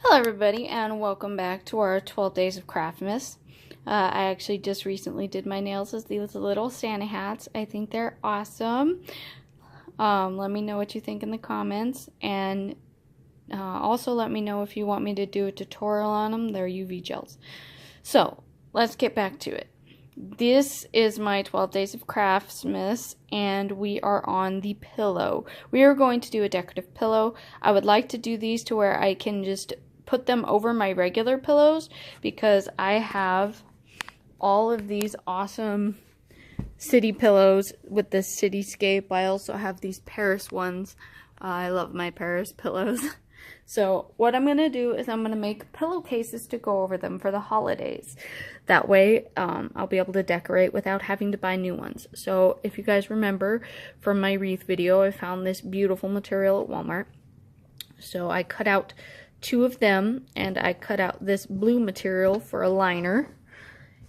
Hello everybody and welcome back to our 12 Days of Craftmas. I actually just recently did my nails as these little Santa hats. I think they're awesome. Let me know what you think in the comments, and also let me know if you want me to do a tutorial on them. They're UV gels. So let's get back to it. This is my 12 Days of Craftmas, and we are on the pillow. We are going to do a decorative pillow. I would like to do these to where I can just put them over my regular pillows, because I have all of these awesome city pillows with this cityscape. I also have these Paris ones. I love my Paris pillows. So what I'm going to do is I'm going to make pillowcases to go over them for the holidays. That way I'll be able to decorate without having to buy new ones. So if you guys remember from my wreath video, I found this beautiful material at Walmart. So I cut out 2 of them, and I cut out this blue material for a liner.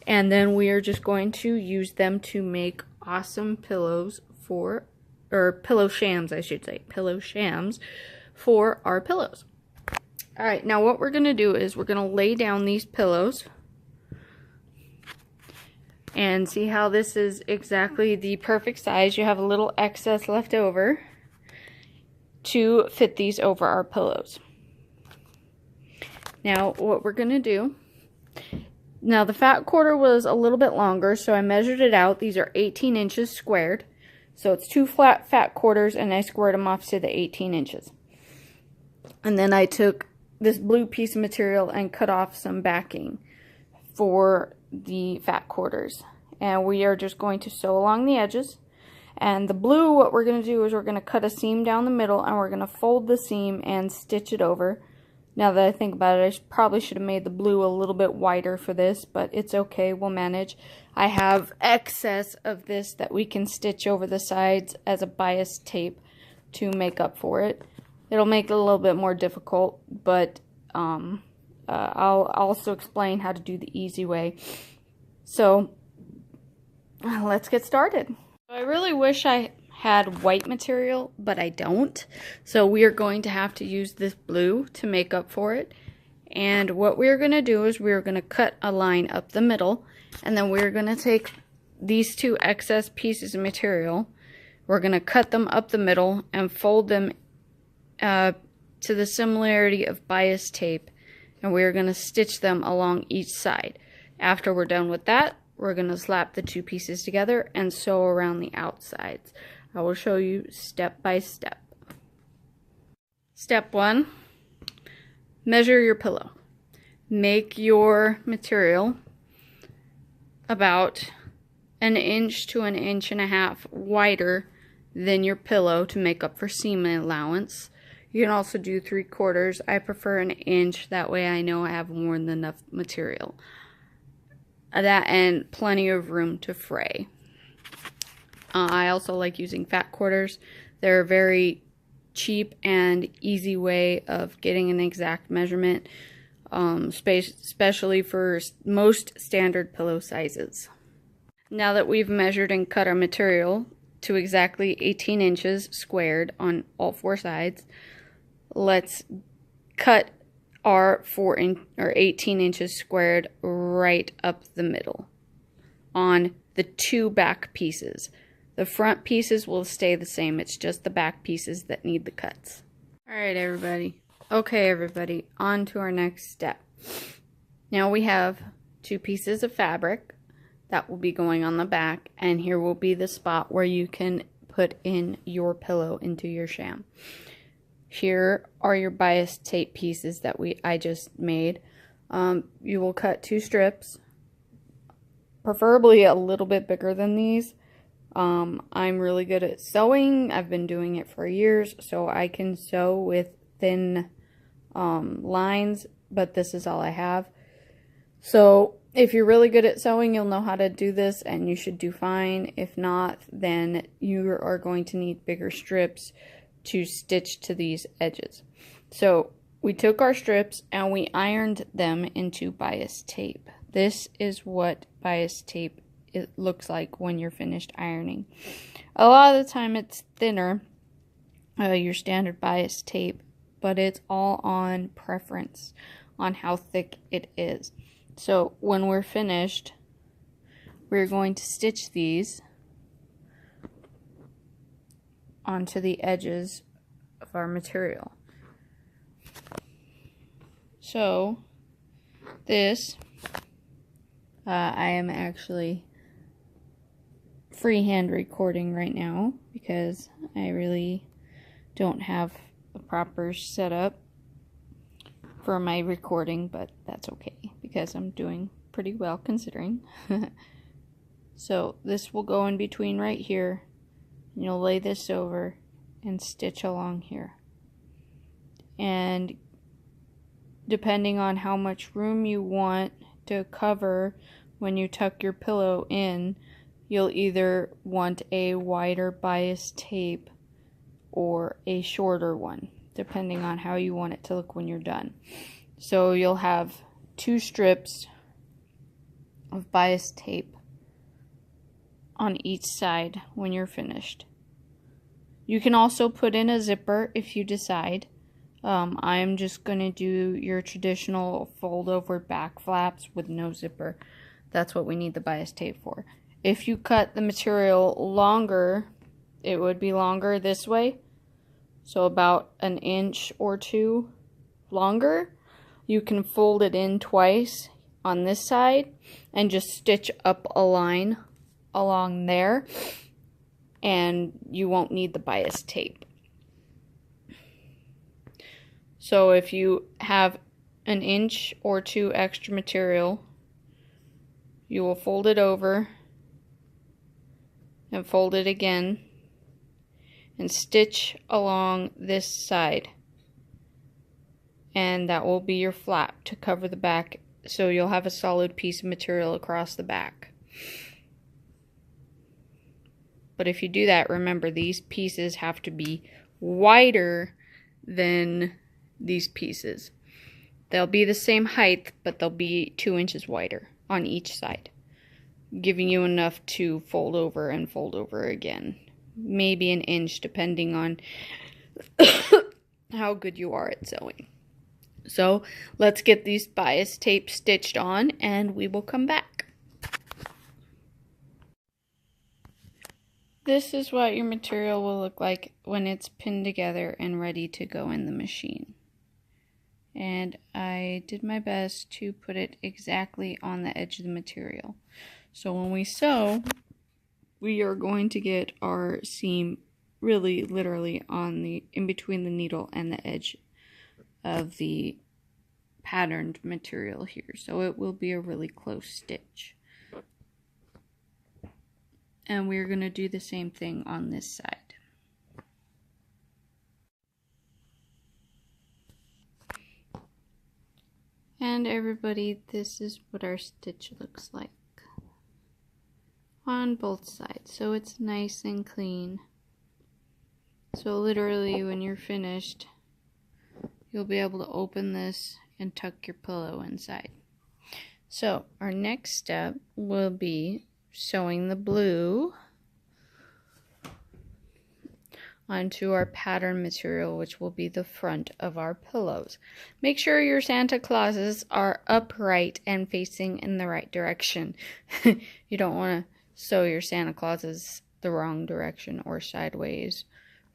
And then we are just going to use them to make awesome pillows for, or pillow shams, I should say, pillow shams for our pillows. Alright, now what we're going to do is we're going to lay down these pillows and see how this is exactly the perfect size. You have a little excess left over to fit these over our pillows. Now what we're going to do, now the fat quarter was a little bit longer, so I measured it out. These are 18 inches squared. So it's 2 flat fat quarters, and I squared them off to the 18 inches. And then I took this blue piece of material and cut off some backing for the fat quarters. And we are just going to sew along the edges. And the blue, what we're going to do is we're going to cut a seam down the middle, and we're going to fold the seam and stitch it over. Now that I think about it, I probably should have made the blue a little bit wider for this, but it's okay, we'll manage. I have excess of this that we can stitch over the sides as a bias tape to make up for it. It'll make it a little bit more difficult, but I'll also explain how to do the easy way. So let's get started. I really wish I had white material, but I don't. So we are going to have to use this blue to make up for it. And what we're going to do is we're going to cut a line up the middle, and then we're going to take these 2 excess pieces of material. We're going to cut them up the middle and fold them to the similarity of bias tape, and we're going to stitch them along each side. After we're done with that, we're going to slap the 2 pieces together and sew around the outsides. I will show you step by step. Step 1, measure your pillow. Make your material about 1 inch to 1.5 inches wider than your pillow to make up for seam allowance. You can also do 3/4. I prefer 1 inch, that way I know I have more than enough material. That and plenty of room to fray. I also like using fat quarters. They're a very cheap and easy way of getting an exact measurement, especially for most standard pillow sizes. Now that we've measured and cut our material to exactly 18 inches squared on all 4 sides, let's cut our 18 inches squared right up the middle on the 2 back pieces. The front pieces will stay the same. It's just the back pieces that need the cuts. Alright everybody. Okay everybody, on to our next step. Now we have 2 pieces of fabric that will be going on the back, and here will be the spot where you can put in your pillow into your sham. Here are your bias tape pieces that I just made. You will cut 2 strips, preferably a little bit bigger than these. I'm really good at sewing. I've been doing it for years, so I can sew with thin lines, but this is all I have. So if you're really good at sewing, you'll know how to do this, and you should do fine. If not, then you are going to need bigger strips to stitch to these edges. So we took our strips and we ironed them into bias tape. This is what bias tape it looks like when you're finished ironing. A lot of the time it's thinner, your standard bias tape, but it's all on preference on how thick it is. So when we're finished, we're going to stitch these onto the edges of our material. So this, I am actually freehand recording right now because I really don't have a proper setup for my recording, but that's okay because I'm doing pretty well considering. So this will go in between right here, and you'll lay this over and stitch along here. And depending on how much room you want to cover when you tuck your pillow in, you'll either want a wider bias tape or a shorter one, depending on how you want it to look when you're done. So you'll have 2 strips of bias tape on each side when you're finished. You can also put in a zipper if you decide. I'm just going to do your traditional fold over back flaps with no zipper. That's what we need the bias tape for. If you cut the material longer, it would be longer this way, so about 1 inch or 2 longer. You can fold it in twice on this side and just stitch up a line along there, and you won't need the bias tape. So if you have 1 inch or 2 extra material, you will fold it over and fold it again and stitch along this side, and that will be your flap to cover the back, so you'll have a solid piece of material across the back. But if you do that, remember these pieces have to be wider than these pieces. They'll be the same height, but they'll be 2 inches wider on each side, giving you enough to fold over and fold over again. Maybe 1 inch, depending on how good you are at sewing. So let's get these bias tape stitched on and we will come back. This is what your material will look like when it's pinned together and ready to go in the machine. And I did my best to put it exactly on the edge of the material. So when we sew, we are going to get our seam really literally on the in between the needle and the edge of the patterned material here. So it will be a really close stitch. And we're going to do the same thing on this side. And everybody, this is what our stitch looks like on both sides. So it's nice and clean. So literally when you're finished, you'll be able to open this and tuck your pillow inside. So our next step will be sewing the blue onto our pattern material, which will be the front of our pillows. Make sure your Santa Clauses are upright and facing in the right direction. You don't want to sew your Santa Clauses the wrong direction or sideways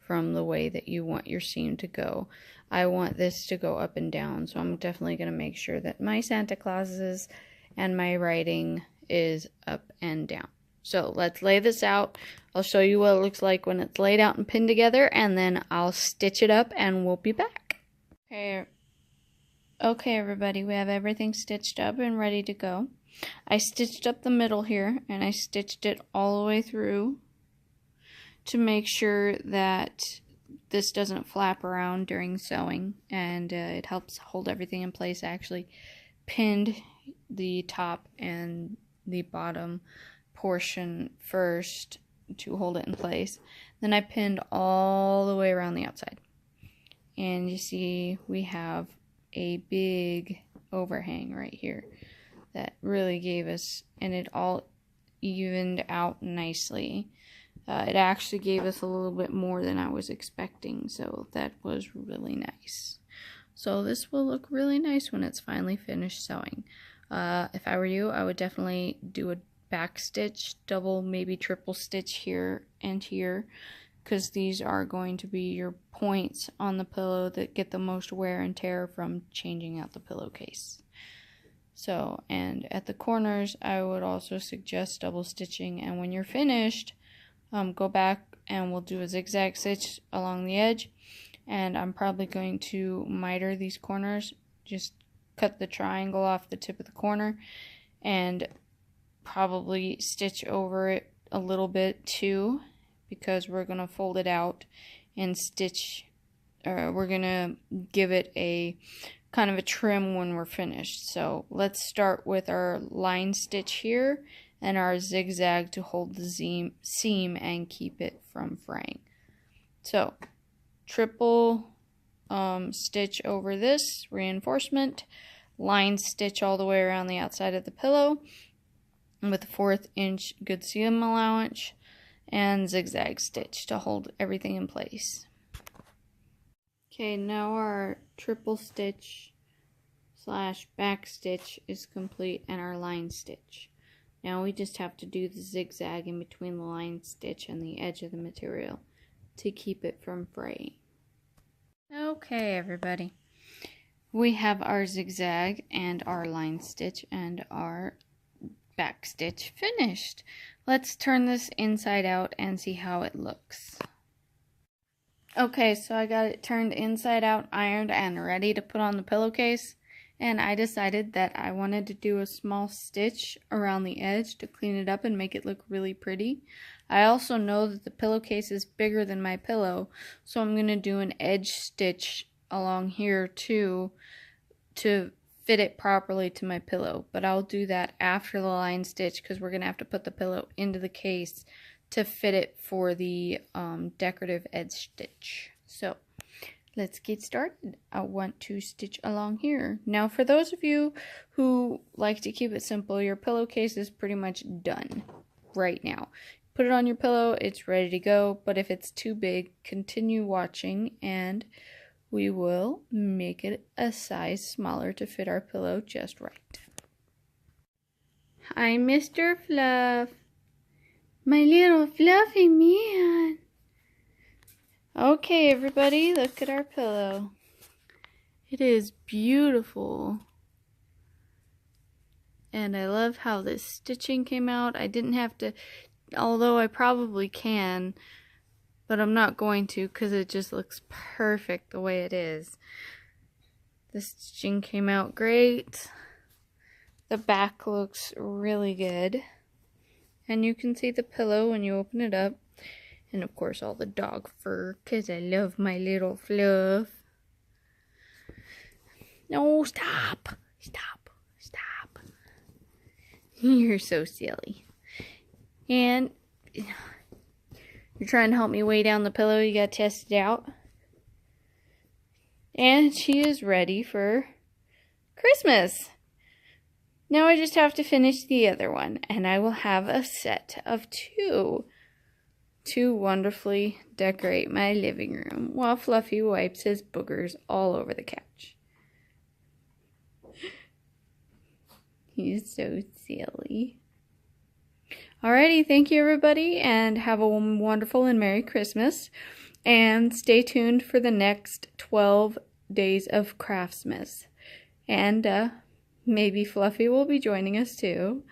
from the way that you want your seam to go. I want this to go up and down, so I'm definitely going to make sure that my Santa Clauses and my writing is up and down. So let's lay this out. I'll show you what it looks like when it's laid out and pinned together, and then I'll stitch it up and we'll be back. Okay, everybody, we have everything stitched up and ready to go. I stitched up the middle here, and I stitched it all the way through to make sure that this doesn't flap around during sewing, and it helps hold everything in place. I actually pinned the top and the bottom portion first to hold it in place. Then I pinned all the way around the outside. And you see we have a big overhang right here that really gave us, and it all evened out nicely. It actually gave us a little bit more than I was expecting, so that was really nice. So this will look really nice when it's finally finished sewing. If I were you, I would definitely do a back stitch, double, maybe triple stitch here and here, because these are going to be your points on the pillow that get the most wear and tear from changing out the pillowcase. So, and at the corners, I would also suggest double stitching, and when you're finished, go back and we'll do a zigzag stitch along the edge, and I'm probably going to miter these corners, just cut the triangle off the tip of the corner, and probably stitch over it a little bit too, because we're going to fold it out and stitch, or we're going to give it a kind of a trim when we're finished. So let's start with our line stitch here and our zigzag to hold the seam and keep it from fraying. So triple stitch over this reinforcement, line stitch all the way around the outside of the pillow with a 1/4 inch good seam allowance, and zigzag stitch to hold everything in place. Okay, now our triple stitch / back stitch is complete and our line stitch. Now we just have to do the zigzag in between the line stitch and the edge of the material to keep it from fraying. Okay, everybody. We have our zigzag and our line stitch and our back stitch finished. Let's turn this inside out and see how it looks. Okay, so I got it turned inside out, ironed, and ready to put on the pillowcase. And I decided that I wanted to do a small stitch around the edge to clean it up and make it look really pretty. I also know that the pillowcase is bigger than my pillow, so I'm going to do an edge stitch along here too to fit it properly to my pillow. But I'll do that after the line stitch, because we're going to have to put the pillow into the case to fit it for the decorative edge stitch. So let's get started. I want to stitch along here. Now for those of you who like to keep it simple, your pillowcase is pretty much done right now. Put it on your pillow, it's ready to go, but if it's too big, continue watching and we will make it a size smaller to fit our pillow just right. Hi, Mr. Fluff. My little fluffy man. Okay, everybody, look at our pillow. It is beautiful. And I love how this stitching came out. I didn't have to, although I probably can, but I'm not going to because it just looks perfect the way it is. The stitching came out great. The back looks really good. And you can see the pillow when you open it up. And of course all the dog fur, because I love my little Fluff. No, stop. Stop. Stop. You're so silly. And you're trying to help me weigh down the pillow. You gotta test it out. And she is ready for Christmas. Now I just have to finish the other one, and I will have a set of two to wonderfully decorate my living room while Fluffy wipes his boogers all over the couch. He's so silly. Alrighty, thank you everybody, and have a wonderful and Merry Christmas. And stay tuned for the next 12 days of Craftsmas. And maybe Fluffy will be joining us too.